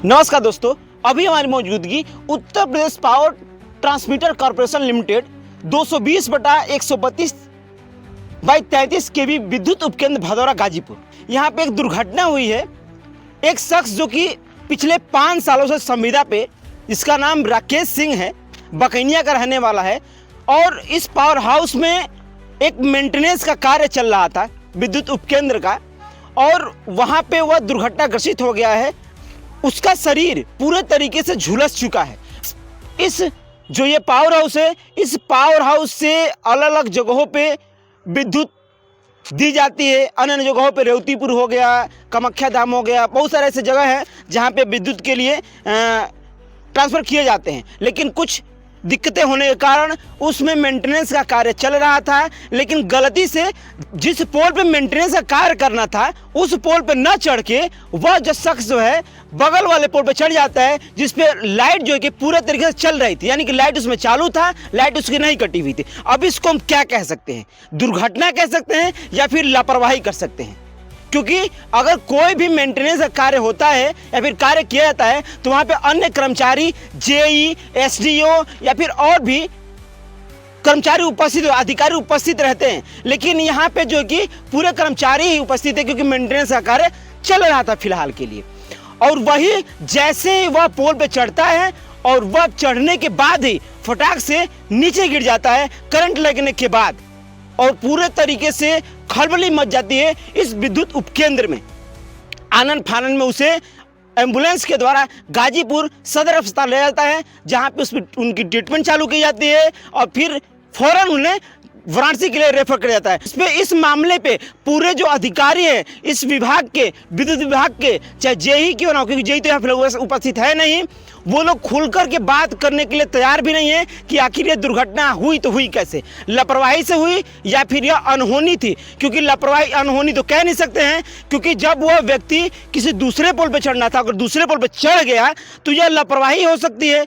नमस्कार दोस्तों, अभी हमारी मौजूदगी Uttar Pradesh power transmitter corporation limited 220/132/33 केवी विद्युत उपकेंद्र भदौरा गाजीपुर। यहाँ पे एक दुर्घटना हुई है। एक शख्स जो कि पिछले 5 सालों से संविदा पे, जिसका नाम राकेश सिंह है, बकैनिया का रहने वाला है, और इस पावर हाउस में एक मेंटेनेंस का कार्य चल रहा था विद्युत उपकेंद्र का, और वहाँ पे वह दुर्घटनाग्रसित हो गया है। उसका शरीर पूरे तरीके से झुलस चुका है। इस जो ये पावर हाउस है, इस पावर हाउस से अलग अलग जगहों पे विद्युत दी जाती है। अन्य जगहों पे रेवतीपुर हो गया, कामाख्या धाम हो गया, बहुत सारे ऐसे जगह हैं जहाँ पे विद्युत के लिए ट्रांसफ़र किए जाते हैं। लेकिन कुछ दिक्कतें होने के कारण उसमें मेंटेनेंस का कार्य चल रहा था, लेकिन गलती से जिस पोल पे मेंटेनेंस का कार्य करना था उस पोल पे न चढ़ के वह जो शख्स जो है बगल वाले पोल पे चढ़ जाता है, जिस पे लाइट जो है कि पूरे तरीके से चल रही थी, यानी कि लाइट उसमें चालू था, लाइट उसकी नहीं कटी हुई थी। अब इसको हम क्या कह सकते हैं? दुर्घटना कह सकते हैं या फिर लापरवाही कर सकते हैं। क्योंकि अगर कोई भी मेंटेनेंस का कार्य होता है या फिर कार्य किया जाता है तो वहाँ पे अन्य कर्मचारी, जेई, एसडीओ या फिर और भी कर्मचारी उपस्थित, अधिकारी उपस्थित रहते हैं। लेकिन यहाँ पे जो कि पूरे कर्मचारी ही उपस्थित है, क्योंकि मेंटेनेंस का कार्य चल रहा था फिलहाल के लिए। और वही जैसे ही वह पोल पे चढ़ता है और वह चढ़ने के बाद ही फटाक से नीचे गिर जाता है करंट लगने के बाद, और पूरे तरीके से खलबली मच जाती है इस विद्युत उपकेंद्र में। आनन फानन में उसे एम्बुलेंस के द्वारा गाजीपुर सदर अस्पताल ले जाता है, जहां पे उनकी ट्रीटमेंट चालू की जाती है, और फिर फौरन उन्हें वाराणसी के लिए रेफर किया जाता है। इस मामले पे पूरे जो अधिकारी हैं इस विभाग के, विद्युत विभाग के, चाहे जेई क्यों ना हो, क्योंकि जेई तो यहाँ फिलहाल उपस्थित है नहीं, वो लोग खुल कर के बात करने के लिए तैयार भी नहीं है कि आखिर ये दुर्घटना हुई तो हुई कैसे, लापरवाही से हुई या फिर यह अनहोनी थी। क्योंकि लापरवाही अनहोनी तो कह नहीं सकते हैं, क्योंकि जब वह व्यक्ति किसी दूसरे पोल पे चढ़ना था, अगर दूसरे पोल पे चढ़ गया तो यह लापरवाही हो सकती है,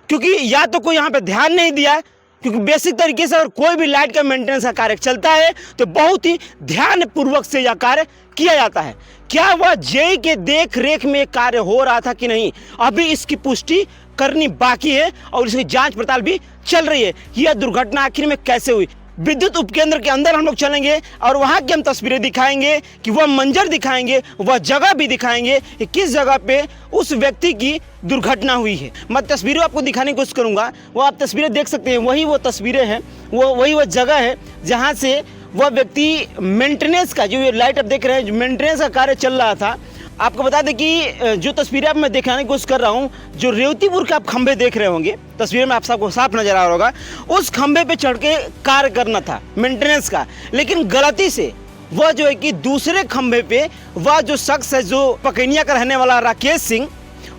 क्योंकि या तो कोई यहाँ पे ध्यान नहीं दिया। क्योंकि बेसिक तरीके से अगर कोई भी लाइट का मेंटेनेंस का कार्य चलता है तो बहुत ही ध्यानपूर्वक से यह कार्य किया जाता है। क्या वह जेई के देख रेख में कार्य हो रहा था कि नहीं, अभी इसकी पुष्टि करनी बाकी है, और इसकी जांच पड़ताल भी चल रही है कि यह दुर्घटना आखिर में कैसे हुई। विद्युत उपकेंद्र के अंदर हम लोग चलेंगे और वहाँ की हम तस्वीरें दिखाएंगे, कि वह मंजर दिखाएंगे, वह जगह भी दिखाएंगे कि किस जगह पे उस व्यक्ति की दुर्घटना हुई है। मैं तस्वीरें आपको दिखाने की कोशिश करूँगा। वो आप तस्वीरें देख सकते हैं, वही वो तस्वीरें हैं, वही जगह है जहाँ से वह व्यक्ति मेंटेनेंस का, जो ये लाइट आप देख रहे हैं, जो मेंटेनेंस का कार्य चल रहा था। आपको बता दें कि जो तस्वीरें आप मैं दिखाने की कोशिश कर रहा हूँ, जो रेवतीपुर के आप खंभे देख रहे होंगे, तस्वीर में आप सबको साफ नजर आ रहा होगा, उस खंभे पे चढ़ के कार्य करना था मेंटेनेंस का। लेकिन गलती से वह जो है कि दूसरे खंभे पे वह जो शख्स है, जो बकैनिया का रहने वाला राकेश सिंह,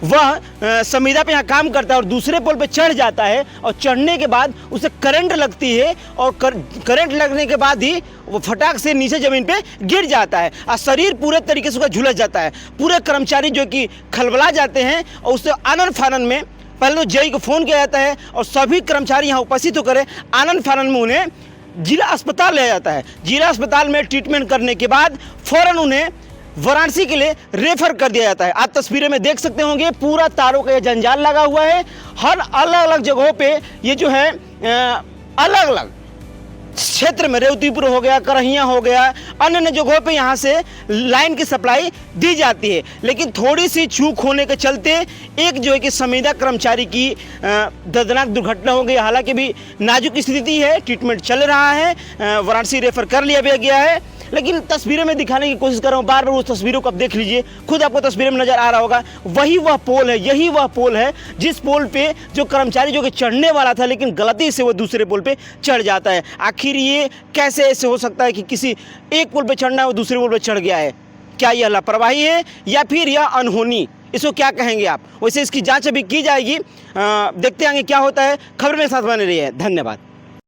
वह संविदा पे यहाँ काम करता है और दूसरे पोल पे चढ़ जाता है, और चढ़ने के बाद उसे करंट लगती है, और करंट लगने के बाद ही वो फटाक से नीचे ज़मीन पे गिर जाता है और शरीर पूरे तरीके से उसका झुलस जाता है। पूरे कर्मचारी जो कि खलबला जाते हैं, और उससे आनन फानन में पहले तो जेई को फ़ोन किया जाता है, और सभी कर्मचारी यहाँ उपस्थित होकर आनन फानन में उन्हें जिला अस्पताल ले जाता है। जिला अस्पताल में ट्रीटमेंट करने के बाद फ़ौरन उन्हें वाराणसी के लिए रेफर कर दिया जाता है। आप तस्वीरें में देख सकते होंगे, पूरा तारों का ये जंजाल लगा हुआ है। हर अलग अलग जगहों पे ये जो है अलग अलग क्षेत्र में, रेवतीपुर हो गया, करहिया हो गया, अन्य जगहों पे यहाँ से लाइन की सप्लाई दी जाती है। लेकिन थोड़ी सी चूक होने के चलते एक जो है कि संविदा कर्मचारी की दर्दनाक दुर्घटना हो गई। हालांकि भी नाजुक स्थिति है, ट्रीटमेंट चल रहा है, वाराणसी रेफर कर लिया गया है। लेकिन तस्वीरें में दिखाने की कोशिश कर रहा हूँ, बार बार उस तस्वीरों को आप देख लीजिए, खुद आपको तस्वीरें में नजर आ रहा होगा। वही वह पोल है, यही वह पोल है जिस पोल पे जो कर्मचारी जो कि चढ़ने वाला था, लेकिन गलती से वो दूसरे पोल पे चढ़ जाता है। आखिर ये कैसे ऐसे हो सकता है कि किसी एक पोल पे चढ़ना है, वो दूसरे पोल पे चढ़ गया है? क्या यह लापरवाही है या फिर यह अनहोनी, इसको क्या कहेंगे आप? वैसे इसकी जाँच अभी की जाएगी, देखते आएंगे क्या होता है। खबर में साथ बने रहिए, धन्यवाद।